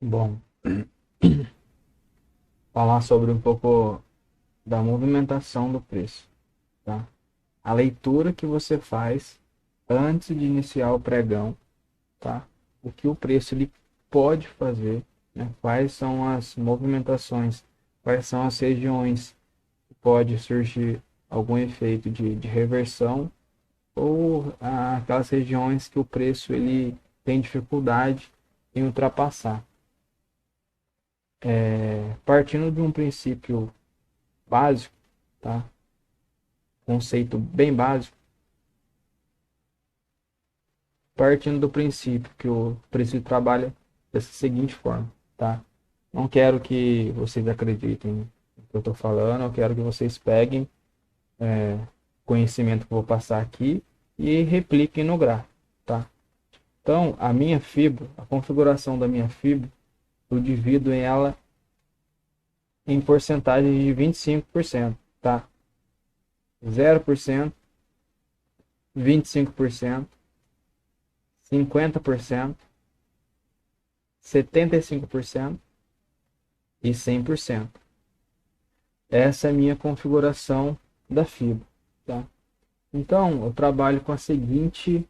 Bom, falar sobre um pouco da movimentação do preço, tá? A leitura que você faz antes de iniciar o pregão, tá? O que o preço ele pode fazer, né? Quais são as movimentações, quais são as regiões que pode surgir algum efeito de reversão ou aquelas regiões que o preço ele tem dificuldade em ultrapassar. Partindo de um princípio básico, tá? Conceito bem básico, partindo do princípio que o preço de trabalho dessa seguinte forma, tá? Não quero que vocês acreditem no que eu estou falando, eu quero que vocês peguem conhecimento que eu vou passar aqui e repliquem no gráfico, tá? Então, a minha fibra, a configuração da minha fibra, eu divido ela em porcentagem de 25%, tá? 0%, 25%, 50%, 75% e 100%. Essa é a minha configuração da fibra, tá? Então, eu trabalho com a seguinte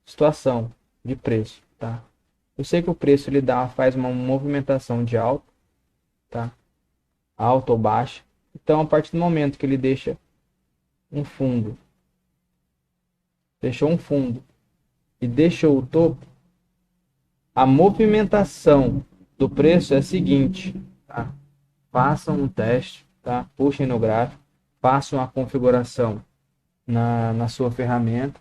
situação de preço, tá? Eu sei que o preço ele faz uma movimentação de alta, tá? Alta ou baixa. Então, a partir do momento que ele um fundo, deixou um fundo e deixou o topo, a movimentação do preço é a seguinte, tá? Façam um teste, tá? Puxem no gráfico, façam a configuração na sua ferramenta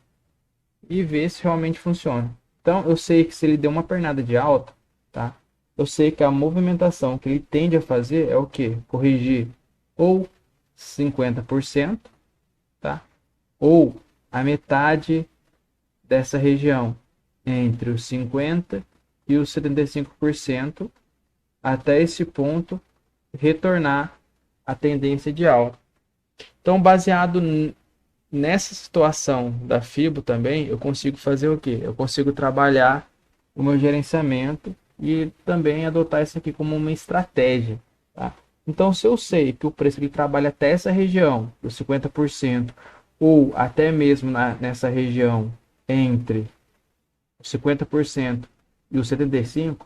e vê se realmente funciona. Então, eu sei que se ele deu uma pernada de alta, tá? Eu sei que a movimentação que ele tende a fazer é o quê? Corrigir ou 50%, tá? Ou a metade dessa região, entre os 50% e os 75%, até esse ponto retornar à tendência de alta. Então, baseado nessa situação da FIBO também, eu consigo fazer o quê? Eu consigo trabalhar o meu gerenciamento e também adotar isso aqui como uma estratégia, tá? Então, se eu sei que o preço ele trabalha até essa região, os 50%, ou até mesmo nessa região entre os 50% e os 75%,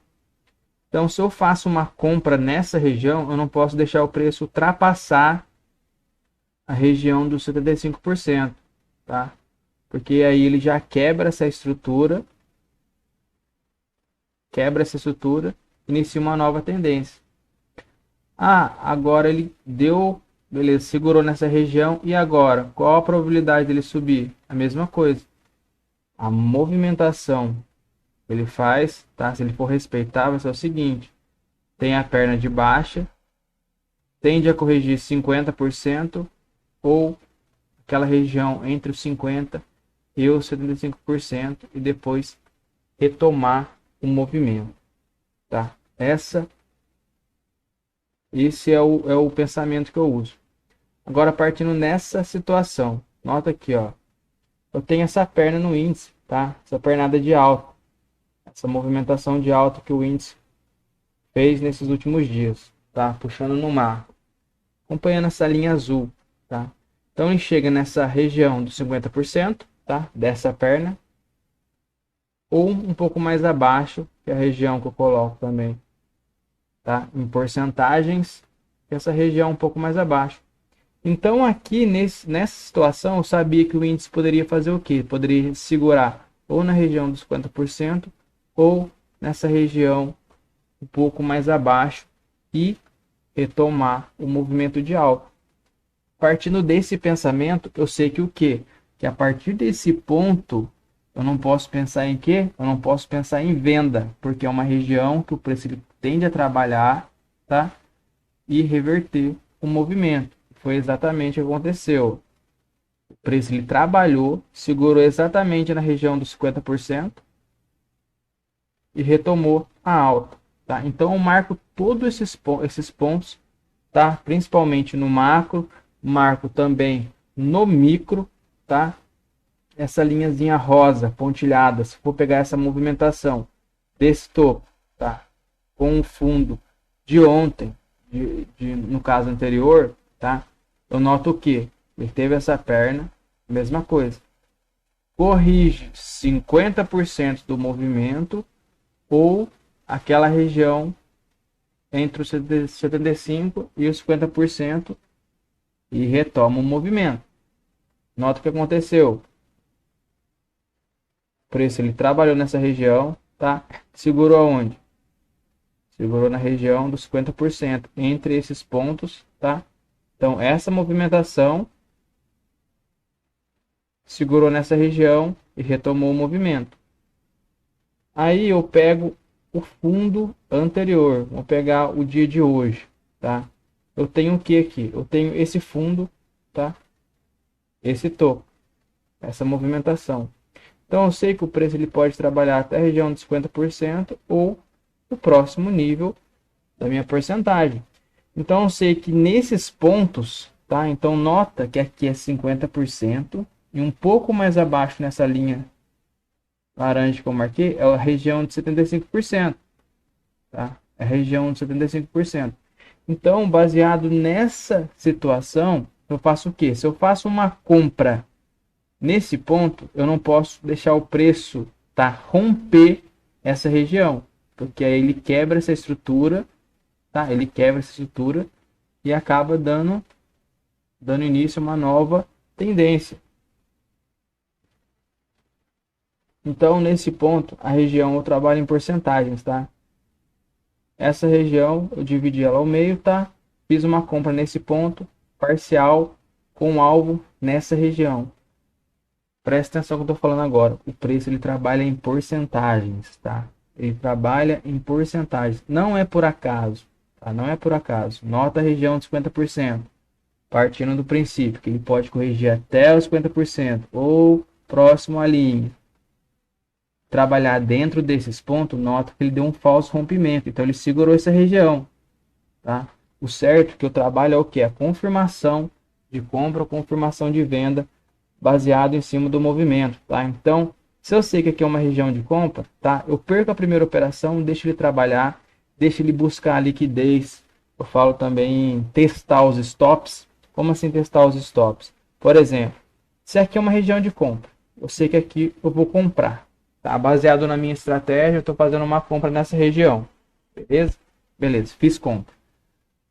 então se eu faço uma compra nessa região, eu não posso deixar o preço ultrapassar a região dos 75%, tá? Porque aí ele já quebra essa estrutura, inicia uma nova tendência. Agora ele deu, beleza, segurou nessa região e agora, qual a probabilidade dele subir? A mesma coisa. A movimentação que ele faz, tá? Se ele for respeitar, vai ser o seguinte: tem a perna de baixa, tende a corrigir 50% ou aquela região entre os 50% e os 75% e depois retomar o movimento, tá? Esse é o pensamento que eu uso. Agora, partindo nessa situação, nota aqui, ó, eu tenho essa perna no índice, tá? Essa pernada de alta, essa movimentação de alta que o índice fez nesses últimos dias, tá? Puxando no mar, acompanhando essa linha azul, tá? Então ele chega nessa região dos 50%, tá? Dessa perna, ou um pouco mais abaixo, que é a região que eu coloco também, tá? Em porcentagens, essa região um pouco mais abaixo. Então aqui nessa situação eu sabia que o índice poderia fazer o quê? Poderia segurar ou na região dos 50% ou nessa região um pouco mais abaixo e retomar o movimento de alta. Partindo desse pensamento, eu sei que o quê? Que a partir desse ponto eu não posso pensar em quê? Eu não posso pensar em venda, porque é uma região que o preço ele tende a trabalhar, tá? E reverter o movimento. Foi exatamente o que aconteceu. O preço ele trabalhou, segurou exatamente na região dos 50% e retomou a alta, tá? Então eu marco todos esses pontos, tá? Principalmente no macro, marco também no micro, tá? essa linhazinha rosa pontilhada, se for pegar essa movimentação desse topo, tá? Com o fundo de ontem, no caso anterior, tá? Eu noto o que? Ele teve essa perna, mesma coisa. Corrige 50% do movimento ou aquela região entre os 75% e os 50% e retoma o movimento. Nota o que aconteceu. O preço ele trabalhou nessa região, tá? Segurou aonde? Segurou na região dos 50% entre esses pontos, tá? Então essa movimentação segurou nessa região e retomou o movimento. Aí eu pego o fundo anterior, vou pegar o dia de hoje, tá? Eu tenho o que aqui? Eu tenho esse fundo, tá? Esse topo, essa movimentação. Então eu sei que o preço ele pode trabalhar até a região de 50% ou o próximo nível da minha porcentagem. Então eu sei que nesses pontos, tá? Então nota que aqui é 50% e um pouco mais abaixo nessa linha laranja que eu marquei é a região de 75%, tá? É a região de 75%. Então, baseado nessa situação, eu faço o quê? Se eu faço uma compra nesse ponto, eu não posso deixar o preço, tá, romper essa região, porque aí ele quebra essa estrutura, tá? Ele quebra essa estrutura e acaba dando início a uma nova tendência. Então, nesse ponto, a região eu trabalho em porcentagens, tá? Essa região eu dividi ela ao meio, tá? Fiz uma compra nesse ponto, parcial, com alvo nessa região. Presta atenção no que eu estou falando agora. O preço ele trabalha em porcentagens, tá? Ele trabalha em porcentagens. Não é por acaso, tá? Não é por acaso. Nota a região de 50%. Partindo do princípio que ele pode corrigir até os 50% ou próximo à linha. Trabalhar dentro desses pontos, nota que ele deu um falso rompimento. Então ele segurou essa região, tá? O certo que eu trabalho é o que? A confirmação de compra ou confirmação de venda baseado em cima do movimento, tá? Então, se eu sei que aqui é uma região de compra, tá? Eu perco a primeira operação, deixo ele trabalhar, deixo ele buscar a liquidez. Eu falo também em testar os stops. Como assim testar os stops? Por exemplo, se aqui é uma região de compra, eu sei que aqui eu vou comprar. Tá? Baseado na minha estratégia, eu estou fazendo uma compra nessa região. Beleza? Beleza, fiz compra.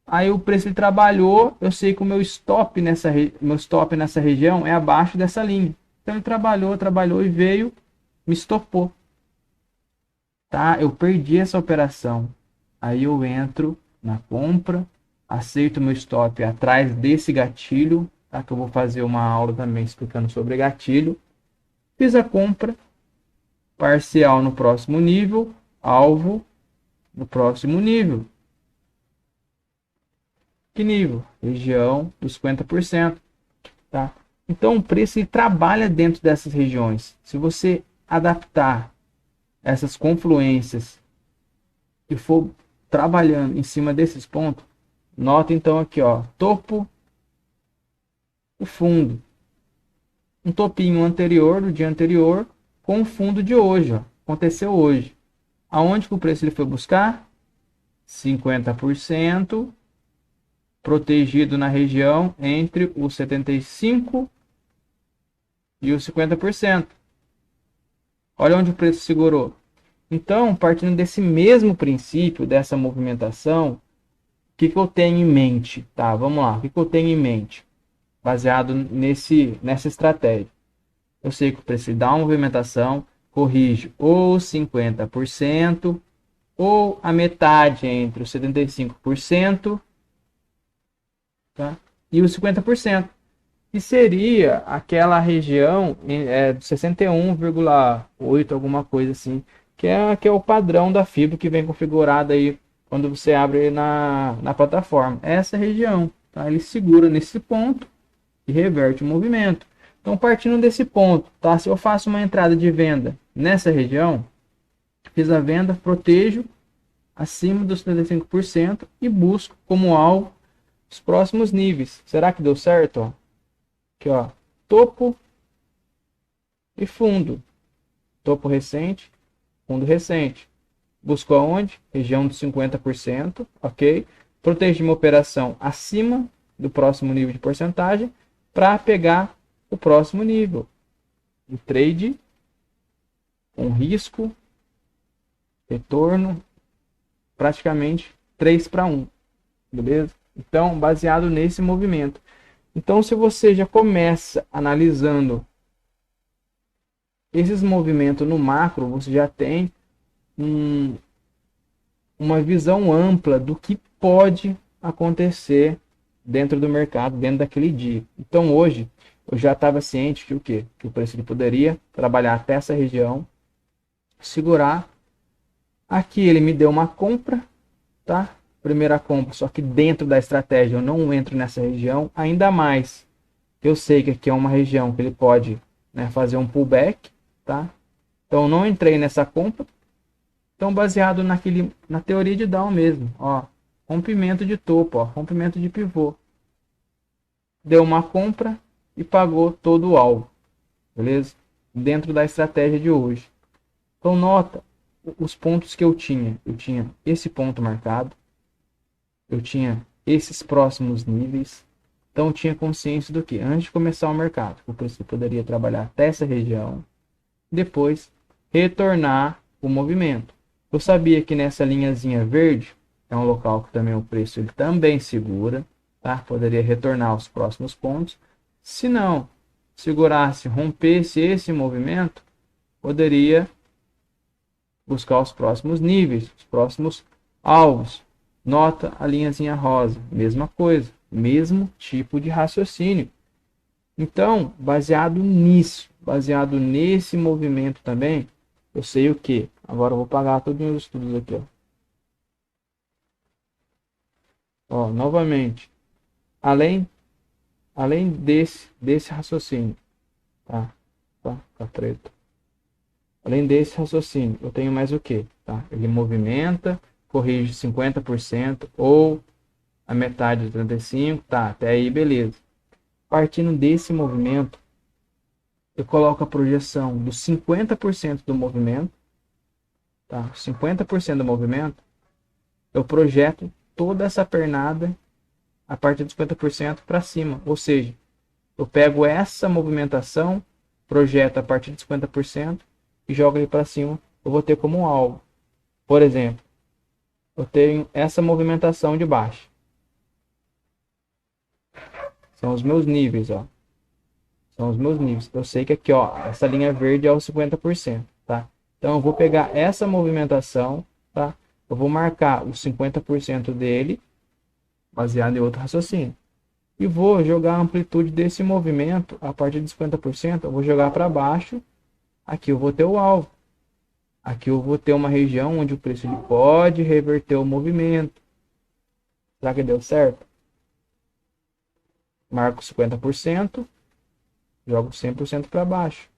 Aí o preço ele trabalhou, eu sei que o meu stop nessa região é abaixo dessa linha. Então ele trabalhou e veio, me estopou. Tá? Eu perdi essa operação. Aí eu entro na compra, aceito meu stop atrás desse gatilho, tá? Que eu vou fazer uma aula também explicando sobre gatilho. Fiz a compra, parcial no próximo nível, alvo no próximo nível. Que nível? Região dos 50%, tá? Então o preço ele trabalha dentro dessas regiões. Se você adaptar essas confluências e for trabalhando em cima desses pontos, nota então aqui, ó, topo, o fundo, um topinho anterior do dia anterior com o fundo de hoje, ó, aconteceu hoje. Aonde que o preço ele foi buscar? 50%. Protegido na região entre os 75% e os 50%. Olha onde o preço segurou. Então, partindo desse mesmo princípio, dessa movimentação, o que eu tenho em mente? Tá, vamos lá. O que eu tenho em mente? Baseado nessa estratégia. Eu sei que o preço dá uma movimentação, corrige ou 50% ou a metade entre os 75%, tá? E os 50%, que seria aquela região de 61,8, alguma coisa assim, que é o padrão da fibra que vem configurada aí quando você abre na plataforma. Essa região, tá? Ele segura nesse ponto e reverte o movimento. Então, partindo desse ponto, tá? Se eu faço uma entrada de venda nessa região, fiz a venda, protejo acima dos 75% e busco como alvo os próximos níveis. Será que deu certo? Ó? Aqui, ó, topo, e fundo. Topo recente, fundo recente. Buscou aonde? Região dos 50%, ok? Protege uma operação acima do próximo nível de porcentagem para pegar o próximo nível. O trade com risco, retorno, praticamente 3 para 1, beleza? Então, baseado nesse movimento. Então, se você já começa analisando esses movimentos no macro, você já tem uma visão ampla do que pode acontecer dentro do mercado, dentro daquele dia. Então, hoje, eu já estava ciente que o quê? Que o preço ele poderia trabalhar até essa região, segurar. Aqui ele me deu uma compra, tá? Primeira compra, só que dentro da estratégia eu não entro nessa região, ainda mais eu sei que aqui é uma região que ele pode, né, fazer um pullback, tá? Então eu não entrei nessa compra. Então baseado na teoria de Dow mesmo, ó, rompimento de topo, ó, rompimento de pivô. Deu uma compra e pagou todo o alvo, beleza? Dentro da estratégia de hoje. Então nota os pontos que eu tinha. Eu tinha esse ponto marcado, eu tinha esses próximos níveis. Então eu tinha consciência do que antes de começar o mercado, o preço poderia trabalhar até essa região, depois retornar o movimento. Eu sabia que nessa linhazinha verde é um local que também o preço ele também segura, tá? Poderia retornar aos próximos pontos. Se não segurasse, rompesse esse movimento, poderia buscar os próximos níveis, os próximos alvos. Nota a linhazinha rosa, mesma coisa, mesmo tipo de raciocínio. Então, baseado nisso, baseado nesse movimento também, eu sei o que. Agora eu vou pagar todos os meus estudos aqui, ó. Novamente, além desse raciocínio, tá? Tá preto. Além desse raciocínio, eu tenho mais o que, tá? Ele movimenta, corrige 50% ou a metade de 35%, tá? Até aí, beleza. Partindo desse movimento, eu coloco a projeção dos 50% do movimento, tá? 50% do movimento, eu projeto toda essa pernada a partir de 50% para cima. Ou seja, eu pego essa movimentação, projeto a partir de 50% e jogo ele para cima. Eu vou ter como um alvo. Por exemplo, eu tenho essa movimentação de baixo. São os meus níveis, ó. São os meus níveis. Eu sei que aqui, ó, essa linha verde é o 50%, tá? Então eu vou pegar essa movimentação, tá? Eu vou marcar os 50% dele, baseado em outro raciocínio. E vou jogar a amplitude desse movimento, a partir de 50%, eu vou jogar para baixo. Aqui eu vou ter o alvo. Aqui eu vou ter uma região onde o preço ele pode reverter o movimento. Será que deu certo? Marco 50%, jogo 100% para baixo.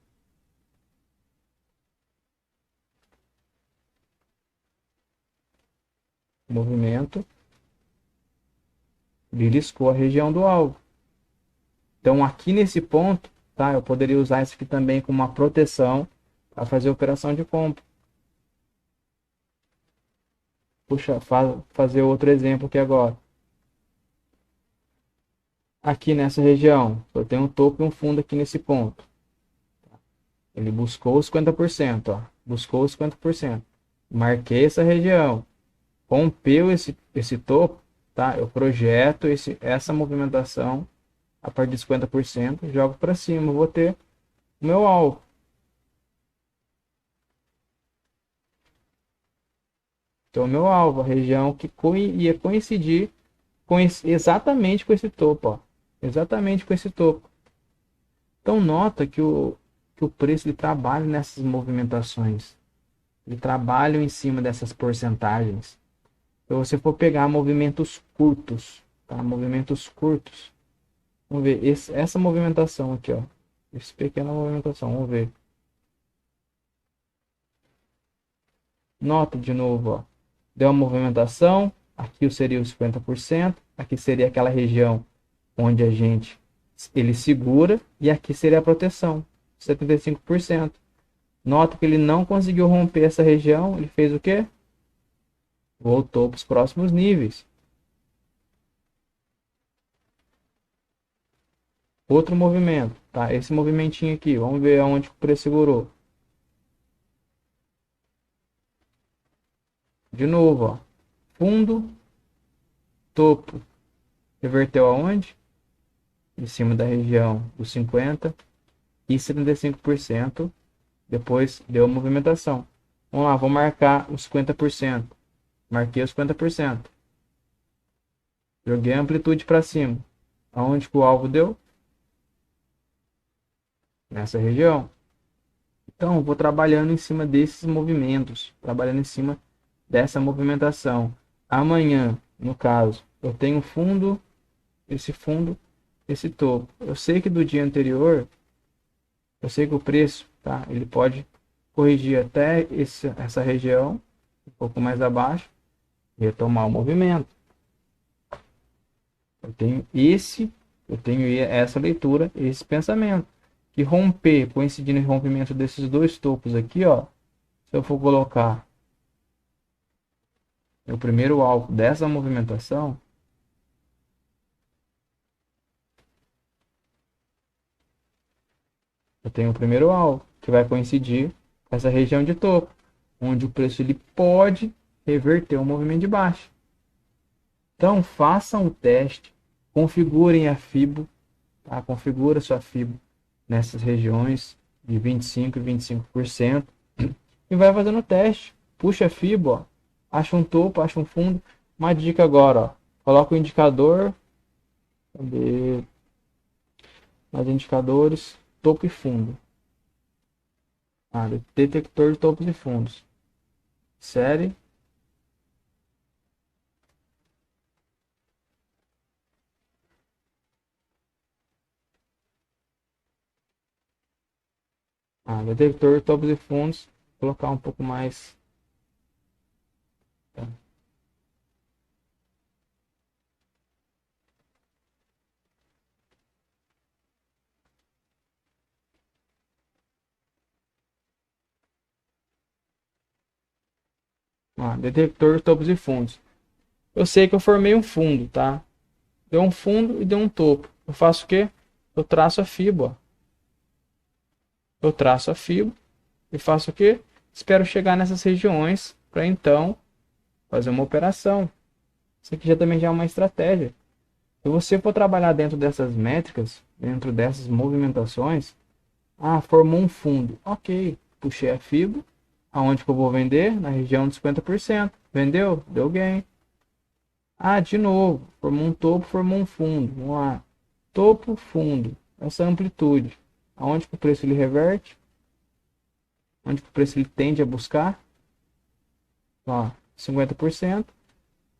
Movimento beliscou a região do alvo. Então aqui nesse ponto, tá? Eu poderia usar isso aqui também como uma proteção para fazer operação de compra. Puxa, fazer outro exemplo aqui agora. Aqui nessa região, eu tenho um topo e um fundo aqui nesse ponto. Ele buscou os 50%, ó. Buscou os 50%. Marquei essa região. Rompeu esse topo, tá? Eu projeto essa movimentação a partir de 50%, jogo para cima, vou ter o meu alvo. Então, o meu alvo, a região que ia coincidir exatamente com esse topo, ó. Exatamente com esse topo. Então, nota que o preço ele trabalha nessas movimentações. Ele trabalha em cima dessas porcentagens. Então, se você for pegar movimentos curtos, tá? Movimentos curtos. Vamos ver essa movimentação aqui, ó. Essa pequena movimentação, vamos ver. Nota de novo, ó. Deu uma movimentação, aqui seria os 50%, aqui seria aquela região onde ele segura e aqui seria a proteção. 75%. Nota que ele não conseguiu romper essa região, ele fez o quê? Voltou para os próximos níveis. Outro movimento, tá? Esse movimentinho aqui, vamos ver aonde o preço segurou. De novo, ó. Fundo, topo. Reverteu aonde? Em cima da região dos 50 e 75%. Depois deu a movimentação. Vamos lá, vou marcar os 50%. Marquei os 50%. Joguei a amplitude para cima. Aonde que o alvo deu? Nessa região. Então, vou trabalhando em cima desses movimentos, trabalhando em cima dessa movimentação. Amanhã, no caso, eu tenho fundo, esse topo. Eu sei que do dia anterior, eu sei que o preço, tá? Ele pode corrigir até essa região, um pouco mais abaixo, e retomar o movimento. Eu tenho essa leitura, esse pensamento. Que romper, coincidindo em rompimento desses dois topos aqui, ó. Se eu for colocar o primeiro alvo dessa movimentação, eu tenho o primeiro alvo, que vai coincidir com essa região de topo, onde o preço ele pode reverter o movimento de baixa. Então, façam o teste, configurem a FIBO, tá? Configura sua FIBO nessas regiões de 25% e 25% e vai fazendo o teste. Puxa a FIBO, ó, acha um topo, acha um fundo. Uma dica agora, ó, coloca o indicador, cadê? Os indicadores, topo e fundo. Detector de topos e fundos. Série. Detector de topos e fundos. Vou colocar um pouco mais. Tá. Detector de topos e fundos. Eu sei que eu formei um fundo, tá? Deu um fundo e deu um topo. Eu faço o quê? Eu traço a FIBO. Eu traço a FIBO e faço o quê? Espero chegar nessas regiões para então fazer uma operação. Isso aqui também já é uma estratégia. Se você for trabalhar dentro dessas métricas, dentro dessas movimentações, formou um fundo. Ok, puxei a FIBO. Aonde que eu vou vender? Na região de 50%. Vendeu? Deu gain. De novo, formou um topo, formou um fundo. Vamos lá. Topo, fundo. Essa amplitude. Aonde que o preço ele reverte? Onde que o preço ele tende a buscar? 50%,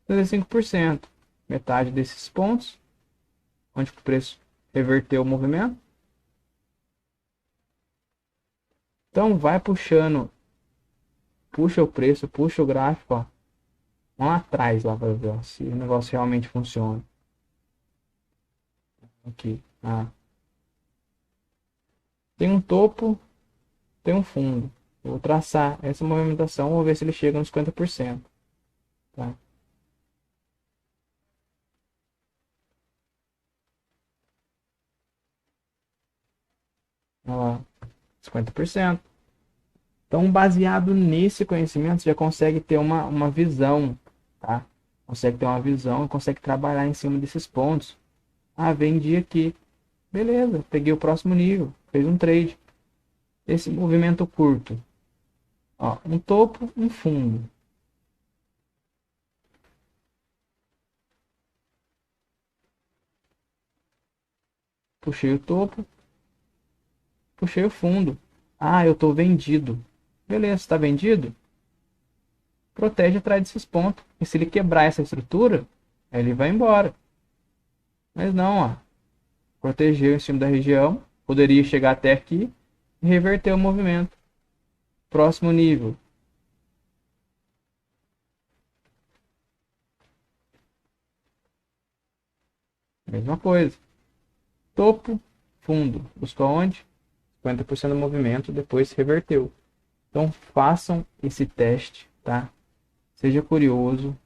35%. Metade desses pontos. Onde que o preço reverteu o movimento? Então vai puxando. Puxa o preço, puxa o gráfico, ó. Vamos lá atrás lá para ver se o negócio realmente funciona. Aqui. Tem um topo, tem um fundo. Eu vou traçar essa movimentação, vou ver se ele chega nos 50%. Tá? Olha lá, 50%. Então, baseado nesse conhecimento, você já consegue ter uma visão, tá? Consegue ter uma visão e consegue trabalhar em cima desses pontos. Vendi aqui. Beleza, peguei o próximo nível, fez um trade. Esse movimento curto. Um topo, um fundo. Puxei o topo, puxei o fundo. Eu estou vendido. Beleza, está vendido? Protege atrás desses pontos. E se ele quebrar essa estrutura, ele vai embora. Mas não, protegeu em cima da região. Poderia chegar até aqui e reverter o movimento. Próximo nível. Mesma coisa. Topo, fundo. Buscou onde? 50% do movimento, depois reverteu. Então façam esse teste, tá? Seja curioso,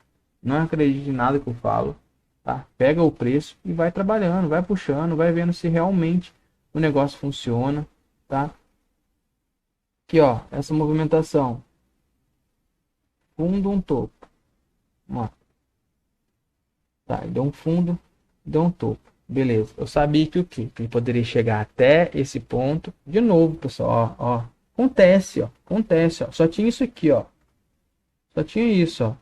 não acredite em nada que eu falo, tá? Pega o preço e vai trabalhando, vai puxando, vai vendo se realmente o negócio funciona, tá? Aqui, ó, essa movimentação, fundo, um topo, ó, tá? Deu um fundo, deu um topo, beleza? Eu sabia que o quê? Que ele poderia chegar até esse ponto, de novo, pessoal, ó, acontece, ó, só tinha isso aqui, ó, só tinha isso, ó,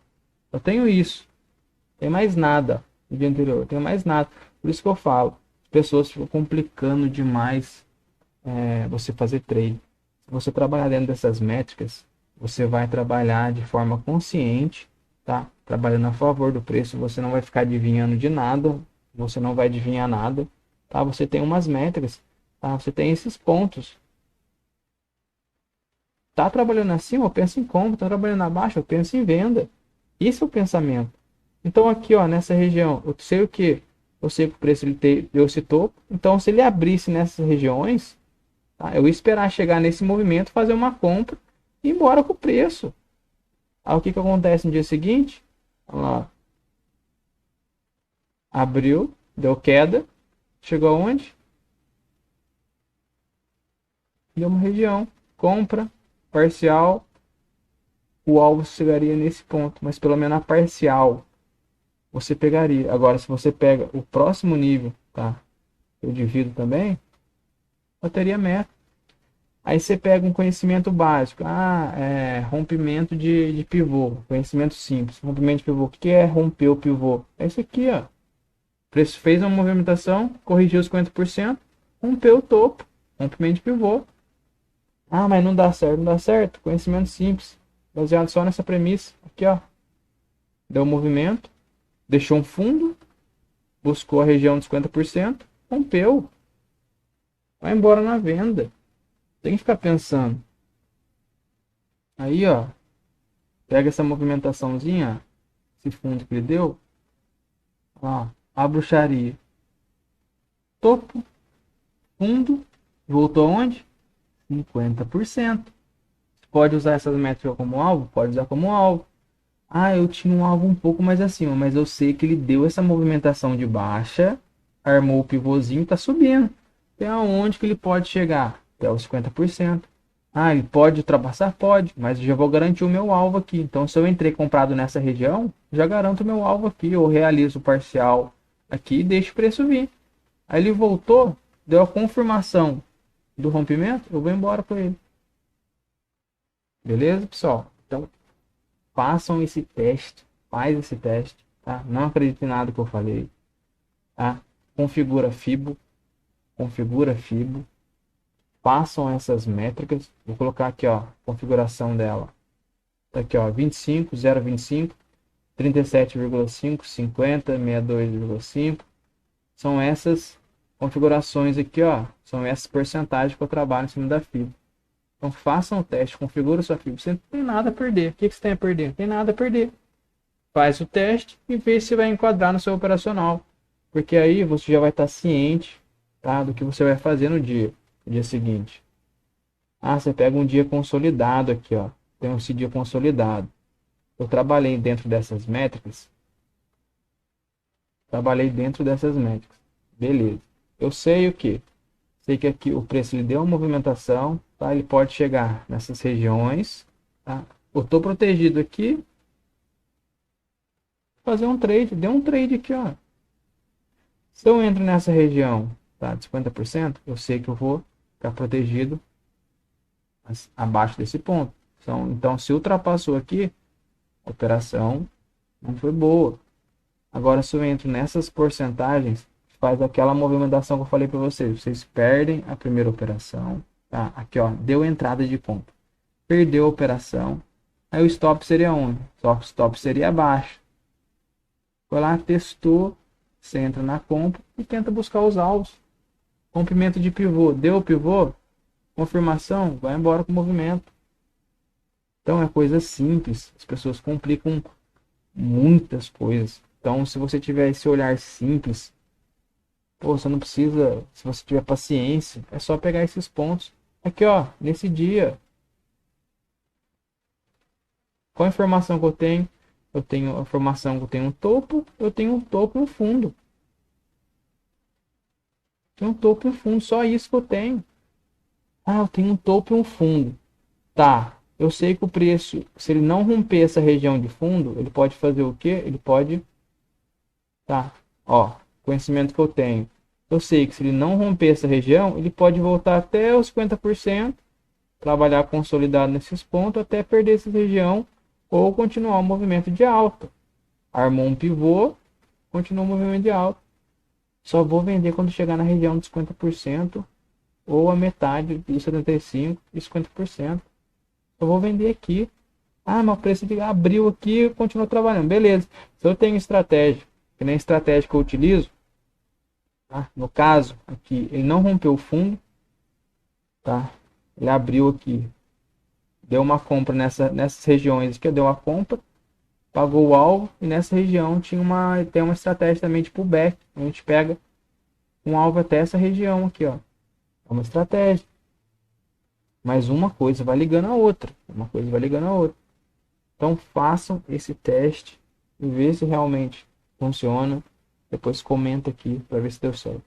só tenho isso. Tem mais nada no dia anterior, tem mais nada. Por isso que eu falo, as pessoas ficam complicando demais você fazer trade. Se você trabalhar dentro dessas métricas, você vai trabalhar de forma consciente, tá? Trabalhando a favor do preço, você não vai ficar adivinhando de nada, você não vai adivinhar nada, tá? Você tem umas métricas, tá? Você tem esses pontos. Tá trabalhando acima, eu penso em compra, tá trabalhando abaixo, eu penso em venda. Esse é o pensamento. Então aqui, ó, nessa região, eu sei o que? Eu sei que o preço ele deu esse topo. Então se ele abrisse nessas regiões, tá? Eu ia esperar chegar nesse movimento, fazer uma compra e ir embora com o preço. Aí o que acontece no dia seguinte? Vamos lá. Abriu, deu queda, chegou aonde? Deu uma região. Compra, parcial. O alvo chegaria nesse ponto, mas pelo menos a parcial você pegaria. Agora, se você pega o próximo nível, tá? Eu divido também, eu teria meta. Aí você pega um conhecimento básico. Rompimento de pivô. Conhecimento simples. Rompimento de pivô. O que é romper o pivô? É isso aqui, ó. O preço fez uma movimentação, corrigiu os 50%, rompeu o topo. Rompimento de pivô. Ah, mas não dá certo, não dá certo. Conhecimento simples. Baseado só nessa premissa. Aqui, ó. Deu um movimento. Deixou um fundo. Buscou a região dos 50%. Rompeu. Vai embora na venda. Tem que ficar pensando. Aí, ó. Pega essa movimentaçãozinha. Esse fundo que ele deu. Ó. A bruxaria. Topo. Fundo. Voltou aonde? 50%. Pode usar essas métricas como alvo? Pode usar como alvo. Ah, eu tinha um alvo um pouco mais acima, mas eu sei que ele deu essa movimentação de baixa, armou o pivôzinho e tá subindo. Até onde que ele pode chegar? Até os 50%. Ah, ele pode ultrapassar? Pode, mas eu já vou garantir o meu alvo aqui. Então, se eu entrei comprado nessa região, já garanto o meu alvo aqui. Eu realizo o parcial aqui e deixo o preço vir. Aí ele voltou, deu a confirmação do rompimento, eu vou embora com ele. Beleza, pessoal? Então, façam esse teste, faz esse teste, tá? Não acredite em nada que eu falei, tá? Configura FIBO, façam essas métricas. Vou colocar aqui, ó, configuração dela. Tá aqui, ó, 25, 0,25, 37,5, 50, 62,5. São essas configurações aqui, ó, são essas porcentagens que eu trabalho em cima da FIBO. Então façam o teste, configura sua FIBO. Você não tem nada a perder. O que você tem a perder? Não tem nada a perder. Faz o teste e vê se vai enquadrar no seu operacional. Porque aí você já vai estar ciente, tá, do que você vai fazer no dia seguinte. Ah, você pega um dia consolidado aqui, ó. Tem esse dia consolidado. Eu trabalhei dentro dessas métricas. Beleza. Eu sei o que? Sei que aqui o preço ele deu uma movimentação, tá? Ele pode chegar nessas regiões, tá? Eu estou protegido aqui. Fazer um trade, deu um trade aqui, ó. Se eu entro nessa região, tá, de 50%, eu sei que eu vou ficar protegido abaixo desse ponto. Então, se ultrapassou aqui, a operação não foi boa. Agora, se eu entro nessas porcentagens, faz aquela movimentação que eu falei para vocês. Vocês perdem a primeira operação, tá? Aqui, ó, deu entrada de compra. Perdeu a operação. Aí o stop seria onde? O stop seria abaixo. Foi lá, testou, você entra na compra e tenta buscar os alvos. Rompimento de pivô, deu o pivô, confirmação, vai embora com o movimento. Então é coisa simples, as pessoas complicam muitas coisas. Então se você tiver esse olhar simples, pô, você não precisa, se você tiver paciência, é só pegar esses pontos, Aqui, ó, nesse dia, qual a informação que eu tenho? Eu tenho a informação que eu tenho um topo, eu tenho um topo e um fundo. Tenho um topo e um fundo, só isso que eu tenho. Ah, eu tenho um topo e um fundo. Tá, eu sei que o preço, se ele não romper essa região de fundo, ele pode fazer o quê? Ele pode, tá, ó, conhecimento que eu tenho. Eu sei que se ele não romper essa região, ele pode voltar até os 50%, trabalhar consolidado nesses pontos até perder essa região ou continuar o movimento de alta. Armou um pivô, continua o movimento de alta. Só vou vender quando chegar na região dos 50% ou a metade dos 75% e 50%. Eu vou vender aqui. Ah, mas o preço de abriu aqui e continua trabalhando. Beleza. Se eu tenho estratégia, que nem a estratégia que eu utilizo, tá? No caso aqui, ele não rompeu o fundo, tá? Ele abriu aqui, deu uma compra nessas regiões que deu uma compra, pagou o alvo e nessa região tem uma estratégia também de pullback. A gente pega um alvo até essa região aqui, ó. É uma estratégia. Mas uma coisa vai ligando a outra. Uma coisa vai ligando a outra. Então façam esse teste e vê se realmente funciona. Depois comenta aqui para ver se deu certo.